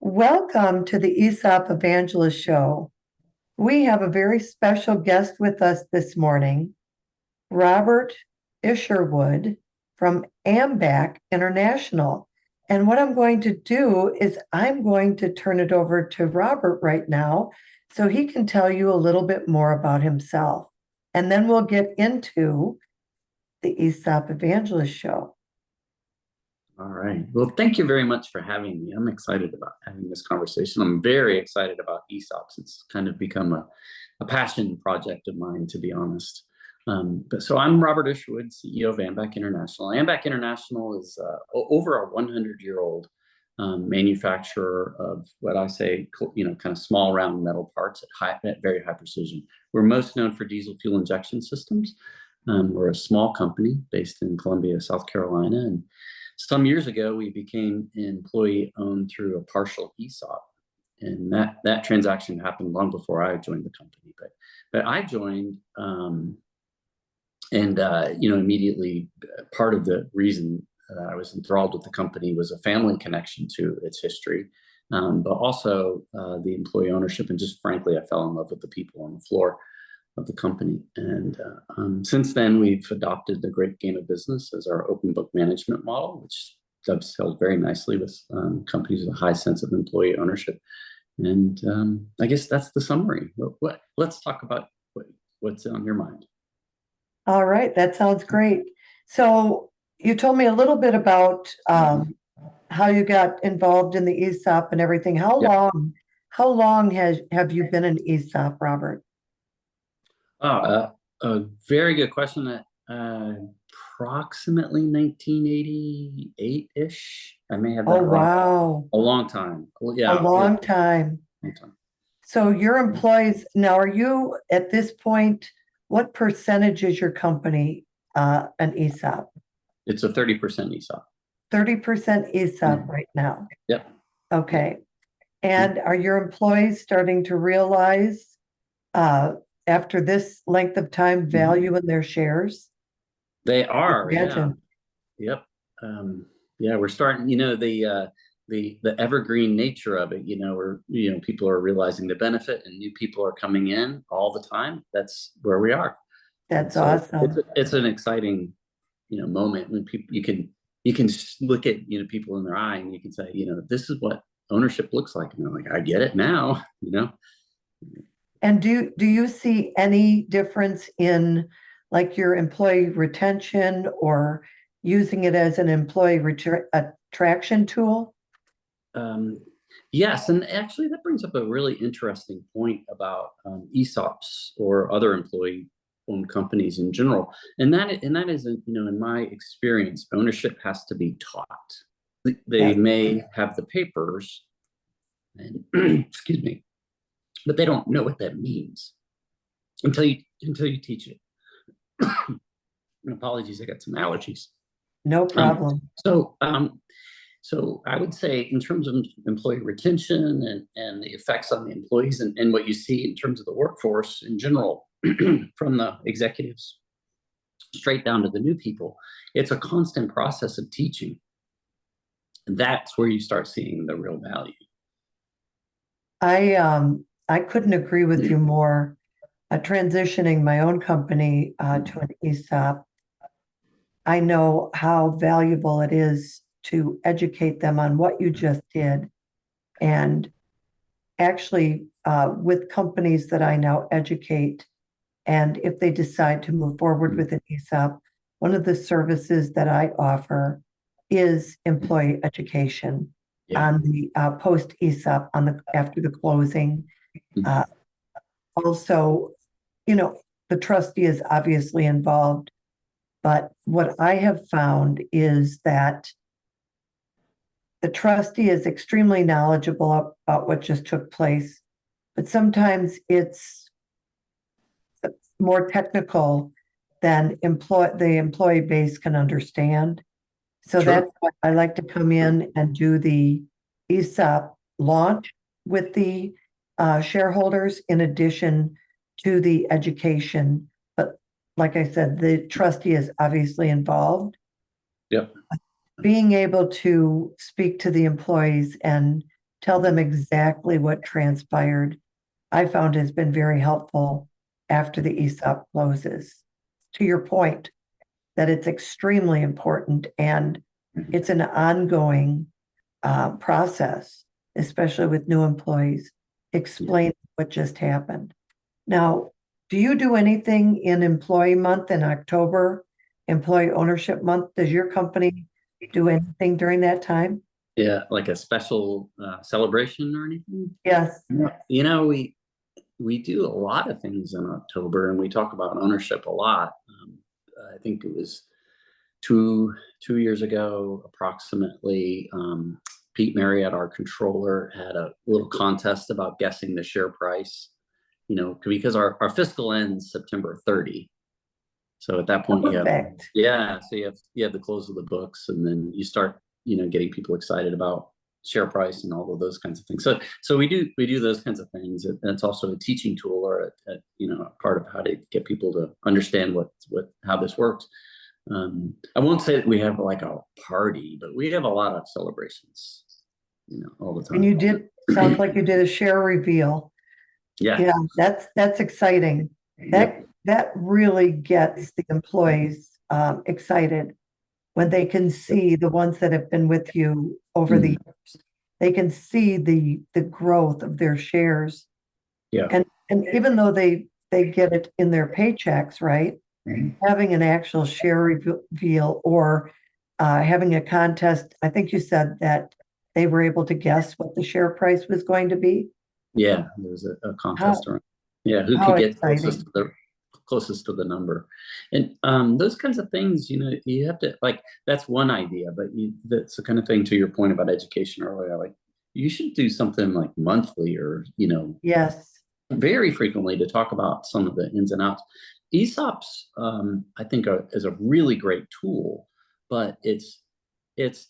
Welcome to the ESOP Evangelist Show. We have a very special guest with us this morning, Robert Isherwood from AMBAC International. And what I'm going to do is I'm going to turn it over to Robert right now so he can tell you a little bit more about himself. And then we'll get into the ESOP Evangelist Show. All right. Well, thank you very much for having me. I'm excited about having this conversation. I'm very excited about ESOPs. It's kind of become a passion project of mine, to be honest. So I'm Robert Isherwood, CEO of AMBAC International. AMBAC International is over a 100-year-old manufacturer of what I say, kind of small round metal parts at very high precision. We're most known for diesel fuel injection systems. We're a small company based in Columbia, South Carolina, and some years ago, we became employee-owned through a partial ESOP, and that transaction happened long before I joined the company. But I joined, immediately part of the reason I was enthralled with the company was a family connection to its history, but also the employee ownership, and just frankly, I fell in love with the people on the floor of the company. And since then, we've adopted the Great Game of Business as our open book management model, which dovetails very nicely with companies with a high sense of employee ownership. And I guess that's the summary. Let's talk about what's on your mind. All right, that sounds great. So you told me a little bit about how you got involved in the ESOP and everything. How long have you been an ESOP, Robert? A very good question. Approximately 1988-ish. I may have that wrong. Wow. A long time. Yeah. A long time. So your employees, now are you at this point, what percentage is your company an ESOP? It's a 30% ESOP. 30% ESOP right now. Yep. Okay. And are your employees starting to realize after this length of time value in their shares? They are. Yeah. Yep. We're starting, the evergreen nature of it, where people are realizing the benefit and new people are coming in all the time. That's where we are. That's awesome. It's an exciting moment when people you can look at people in their eye and you can say, this is what ownership looks like, and they're like, I get it now. And do you see any difference in like your employee retention or using it as an employee attraction tool? Yes, and actually that brings up a really interesting point about ESOPs or other employee-owned companies in general, and that is, in my experience, ownership has to be taught. They may have the papers, and excuse me, but they don't know what that means until you teach it. Apologies, I got some allergies. No problem. So I would say in terms of employee retention and the effects on the employees and what you see in terms of the workforce in general, from the executives straight down to the new people, it's a constant process of teaching. That's where you start seeing the real value. I couldn't agree with you more. Transitioning my own company to an ESOP, I know how valuable it is to educate them on what you just did. And actually, with companies that I now educate, and if they decide to move forward with an ESOP, one of the services that I offer is employee education on the post ESOP after the closing. Also, the trustee is obviously involved, but what I have found is that the trustee is extremely knowledgeable about what just took place, but sometimes it's more technical than the employee base can understand. So that's why I like to come in and do the ESOP launch with the shareholders in addition to the education. But like I said, the trustee is obviously involved. Yep. Being able to speak to the employees and tell them exactly what transpired, I found has been very helpful after the ESOP closes. To your point, that it's extremely important and it's an ongoing process, especially with new employees. Explain what just happened. Now, do you do anything in Employee Month in October, Employee Ownership Month? Does your company do anything during that time? Yeah, like a special celebration or anything? Yes. You know, we do a lot of things in October, and we talk about ownership a lot. I think it was two years ago, approximately. Pete Marriott, our controller, had a little contest about guessing the share price. You know, because our fiscal ends September 30. So at that point, you have Perfect. so you have the close of the books, and then you start, getting people excited about share price and all of those kinds of things. So we do those kinds of things. And it's also a teaching tool, or a part of how to get people to understand how this works. I won't say that we have like a party, but we have a lot of celebrations, all the time. And sounds like you did a share reveal. Yeah, that's exciting. That really gets the employees excited when they can see the ones that have been with you over the years. They can see the growth of their shares. Yeah. And even though they get it in their paychecks, right? Having an actual share reveal or having a contest, I think you said that they were able to guess what the share price was going to be. Yeah, there was a contest around. Yeah, who could get closest to the number, and those kinds of things. You have to, like, that's one idea, but that's the kind of thing, to your point about education earlier. Like, you should do something like monthly, or yes, very frequently, to talk about some of the ins and outs. ESOPs, I think, is a really great tool, but it's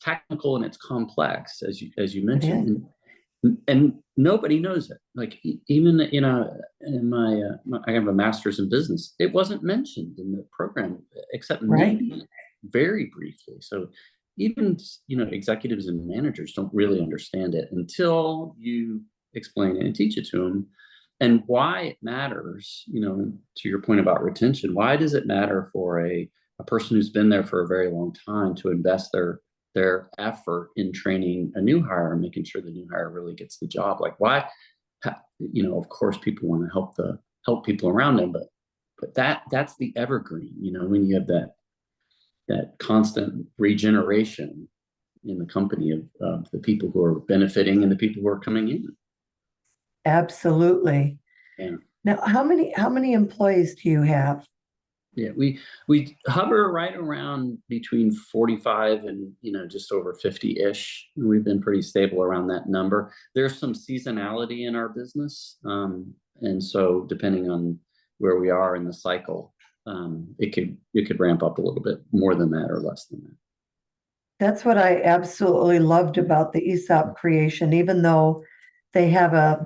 technical and it's complex, as you mentioned. And nobody knows it. Like, even in my I have a master's in business. It wasn't mentioned in the program, except maybe very briefly. So even executives and managers don't really understand it until you explain it and teach it to them, and why it matters. To your point about retention, why does it matter for a person who's been there for a very long time to invest their effort in training a new hire and making sure the new hire really gets the job? Like, why? Of course, people want to help people around them, but that's the evergreen. When you have that constant regeneration in the company of the people who are benefiting and the people who are coming in. Absolutely. Yeah. Now, how many employees do you have? Yeah, we hover right around between 45 and just over 50-ish. We've been pretty stable around that number. There's some seasonality in our business, and so depending on where we are in the cycle, it could ramp up a little bit more than that or less than that. That's what I absolutely loved about the ESOP creation, even though they have a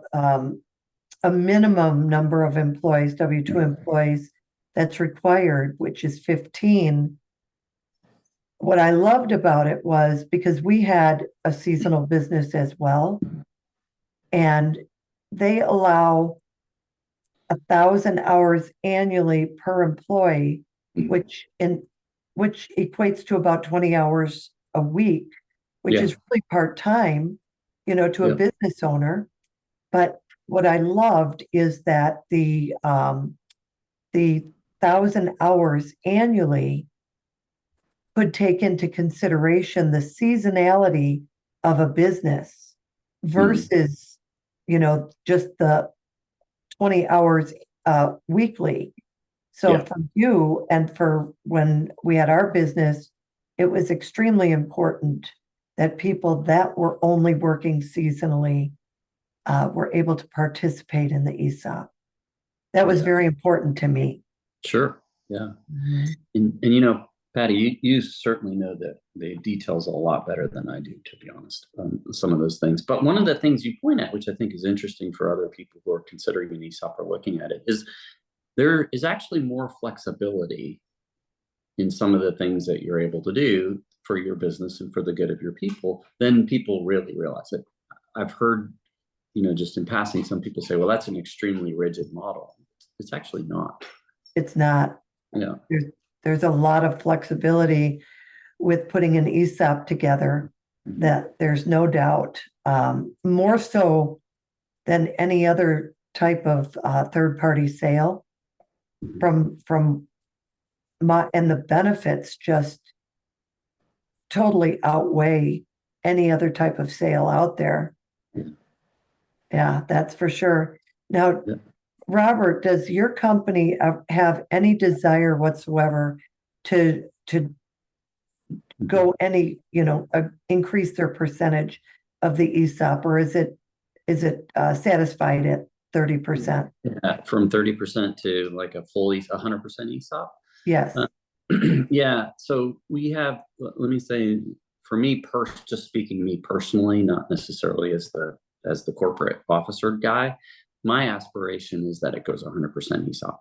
minimum number of employees, W-2 employees, that's required, which is 15. What I loved about it was because we had a seasonal business as well, and they allow 1,000 hours annually per employee, which equates to about 20 hours a week, which is really part-time, to a business owner. But what I loved is that the 1,000 hours annually could take into consideration the seasonality of a business versus, just the 20 hours weekly. So for you and for when we had our business, it was extremely important that people that were only working seasonally were able to participate in the ESOP. That was very important to me. Sure. Yeah. And Patty, you certainly know the details a lot better than I do, to be honest, some of those things. But one of the things you point at, which I think is interesting for other people who are considering an ESOP or looking at it, is there is actually more flexibility in some of the things that you're able to do for your business and for the good of your people than people really realize. It. I've heard, just in passing, some people say, well, that's an extremely rigid model. It's actually not. It's not. Yeah. There's a lot of flexibility with putting an ESOP together, that there's no doubt, more so than any other type of third-party sale, and the benefits just totally outweigh any other type of sale out there. Yeah, that's for sure. Now, Robert, does your company have any desire whatsoever to go any, increase their percentage of the ESOP, or is it satisfied at 30%? Yeah, from 30% to like a fully 100% ESOP. Yes. Yeah. So we have, let me say, for me, just speaking me personally, not necessarily as the corporate officer guy, my aspiration is that it goes 100% ESOP.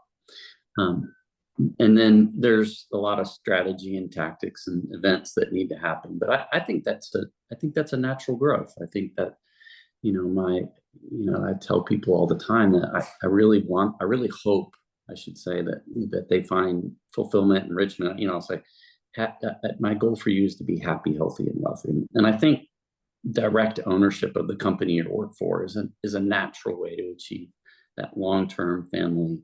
And then there's a lot of strategy and tactics and events that need to happen. But I think that's a natural growth. I think that, I tell people all the time that I really hope, I should say, that they find fulfillment, enrichment. I'll say, my goal for you is to be happy, healthy, and wealthy. And I think direct ownership of the company you work for is a natural way to achieve that long-term family,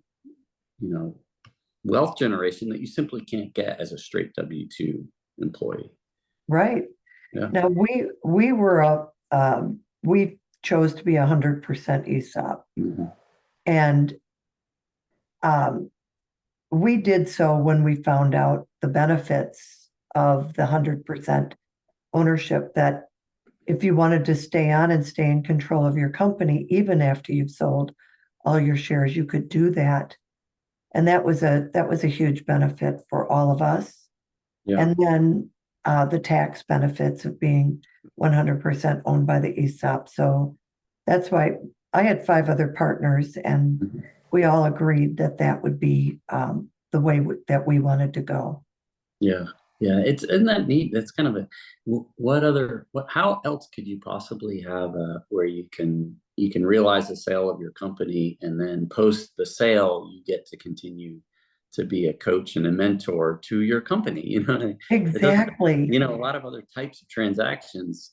wealth generation that you simply can't get as a straight W-2 employee. Right. Yeah. Now we chose to be 100% ESOP, and we did so when we found out the benefits of the 100% ownership, that if you wanted to stay on and stay in control of your company, even after you've sold all your shares, you could do that. And that was a huge benefit for all of us. Yeah. And then the tax benefits of being 100% owned by the ESOP. So that's why I had 5 other partners, and we all agreed that would be the way that we wanted to go. Yeah. Yeah. Isn't that neat? That's kind of how else could you possibly have where you can realize the sale of your company, and then post the sale, you get to continue to be a coach and a mentor to your company, Exactly. A lot of other types of transactions,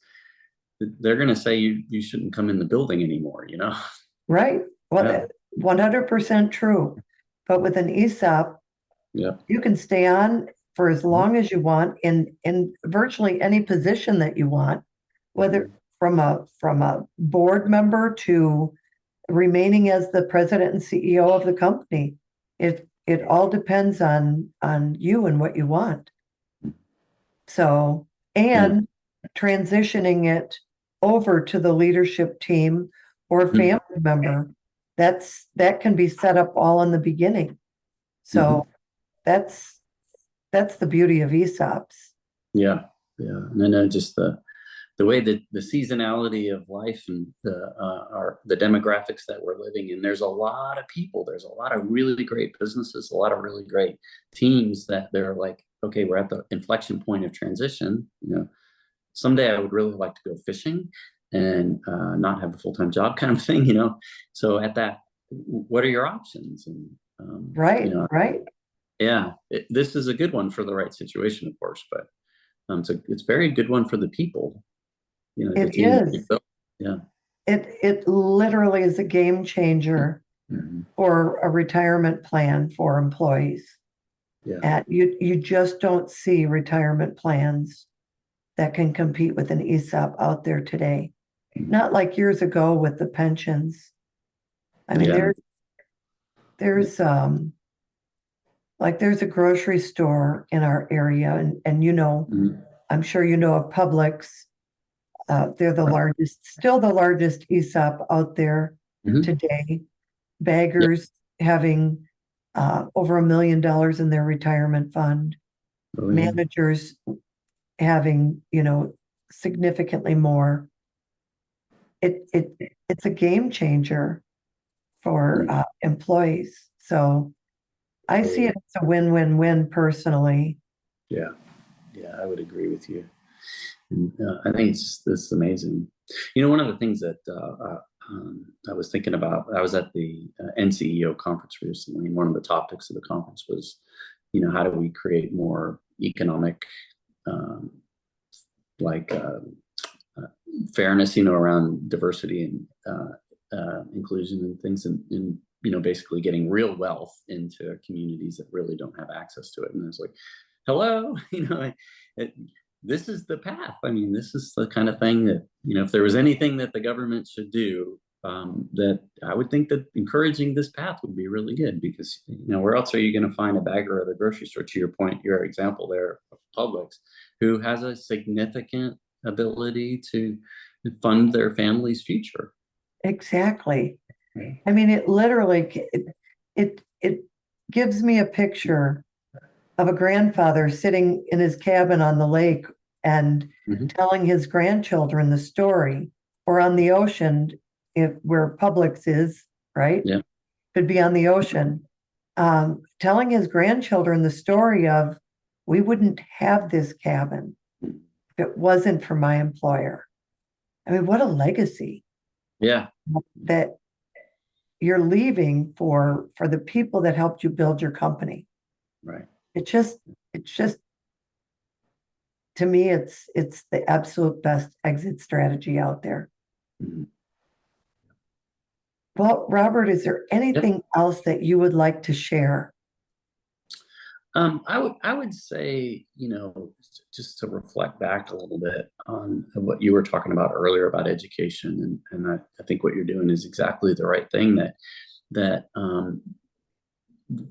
they're going to say you shouldn't come in the building anymore, Right. Well, 100% true. But with an ESOP, you can stay on for as long as you want in virtually any position that you want, whether from a board member to remaining as the president and CEO of the company. It all depends on you and what you want. So, and transitioning it over to the leadership team or family member, that can be set up all in the beginning. So that's the beauty of ESOPs. Yeah. And I know just the way that the seasonality of life and the demographics that we're living in, there's a lot of people, there's a lot of really great businesses, a lot of really great teams that they're like, okay, we're at the inflection point of transition. Someday I would really like to go fishing and not have a full-time job, kind of thing, So at that, what are your options? And right. Yeah, this is a good one for the right situation, of course, but it's a very good one for the people. It is. Yeah. It literally is a game changer for a retirement plan for employees. Yeah. And you just don't see retirement plans that can compete with an ESOP out there today. Not like years ago with the pensions. I mean, there's a grocery store in our area, and I'm sure of Publix. They're still the largest ESOP out there today. Baggers having over $1 million in their retirement fund. Managers having, significantly more. It's a game changer for employees. So I see it as a win-win-win personally. Yeah, I would agree with you. And I think it's amazing. One of the things that I was thinking about, I was at the NCEO conference recently, and one of the topics of the conference was, how do we create more economic, like fairness, around diversity and inclusion and things, and basically getting real wealth into communities that really don't have access to it. And it's like, hello, this is the path. I mean, this is the kind of thing that, if there was anything that the government should do, that I would think that encouraging this path would be really good, because, where else are you going to find a bagger at the grocery store, to your point, your example there of Publix, who has a significant ability to fund their family's future? Exactly. I mean, it literally, it gives me a picture of a grandfather sitting in his cabin on the lake and telling his grandchildren the story, or on the ocean, where Publix is, right? Yeah. Could be on the ocean, telling his grandchildren the story of, we wouldn't have this cabin if it wasn't for my employer. I mean, what a legacy. Yeah. That you're leaving for the people that helped you build your company. Right. It's just, to me, it's the absolute best exit strategy out there. Mhm. Well, Robert, is there anything else that you would like to share? I would say, just to reflect back a little bit on what you were talking about earlier about education, and I think what you're doing is exactly the right thing. That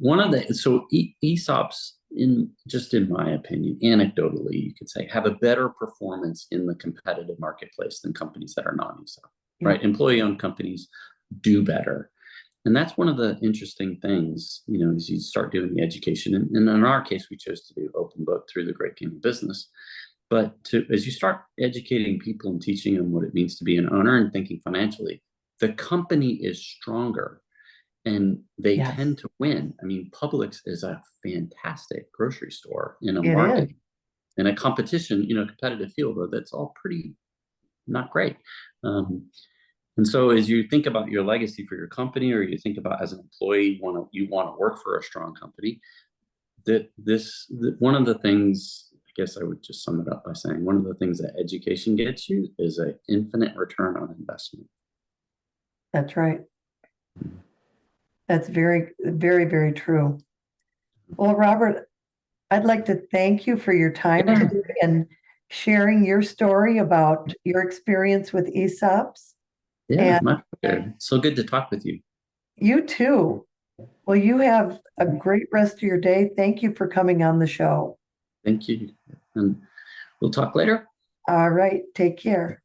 one of the ESOPs, in my opinion, anecdotally, you could say, have a better performance in the competitive marketplace than companies that are non-ESOP. Yeah. Right? Employee-owned companies do better. And that's one of the interesting things, as you start doing the education. And in our case, we chose to do open book through the Great Game of Business. But as you start educating people and teaching them what it means to be an owner and thinking financially, the company is stronger and they tend to win. I mean, Publix is a fantastic grocery store in a market, in a competition, competitive field that's all pretty not great. And so as you think about your legacy for your company, or you think about as an employee, you want to work for a strong company, one of the things, I guess I would just sum it up by saying, one of the things that education gets you is an infinite return on investment. That's right. That's very, very, very true. Well, Robert, I'd like to thank you for your time today and sharing your story about your experience with ESOPs. Yeah, my pleasure. So good to talk with you. You too. Well, you have a great rest of your day. Thank you for coming on the show. Thank you. And we'll talk later. All right. Take care.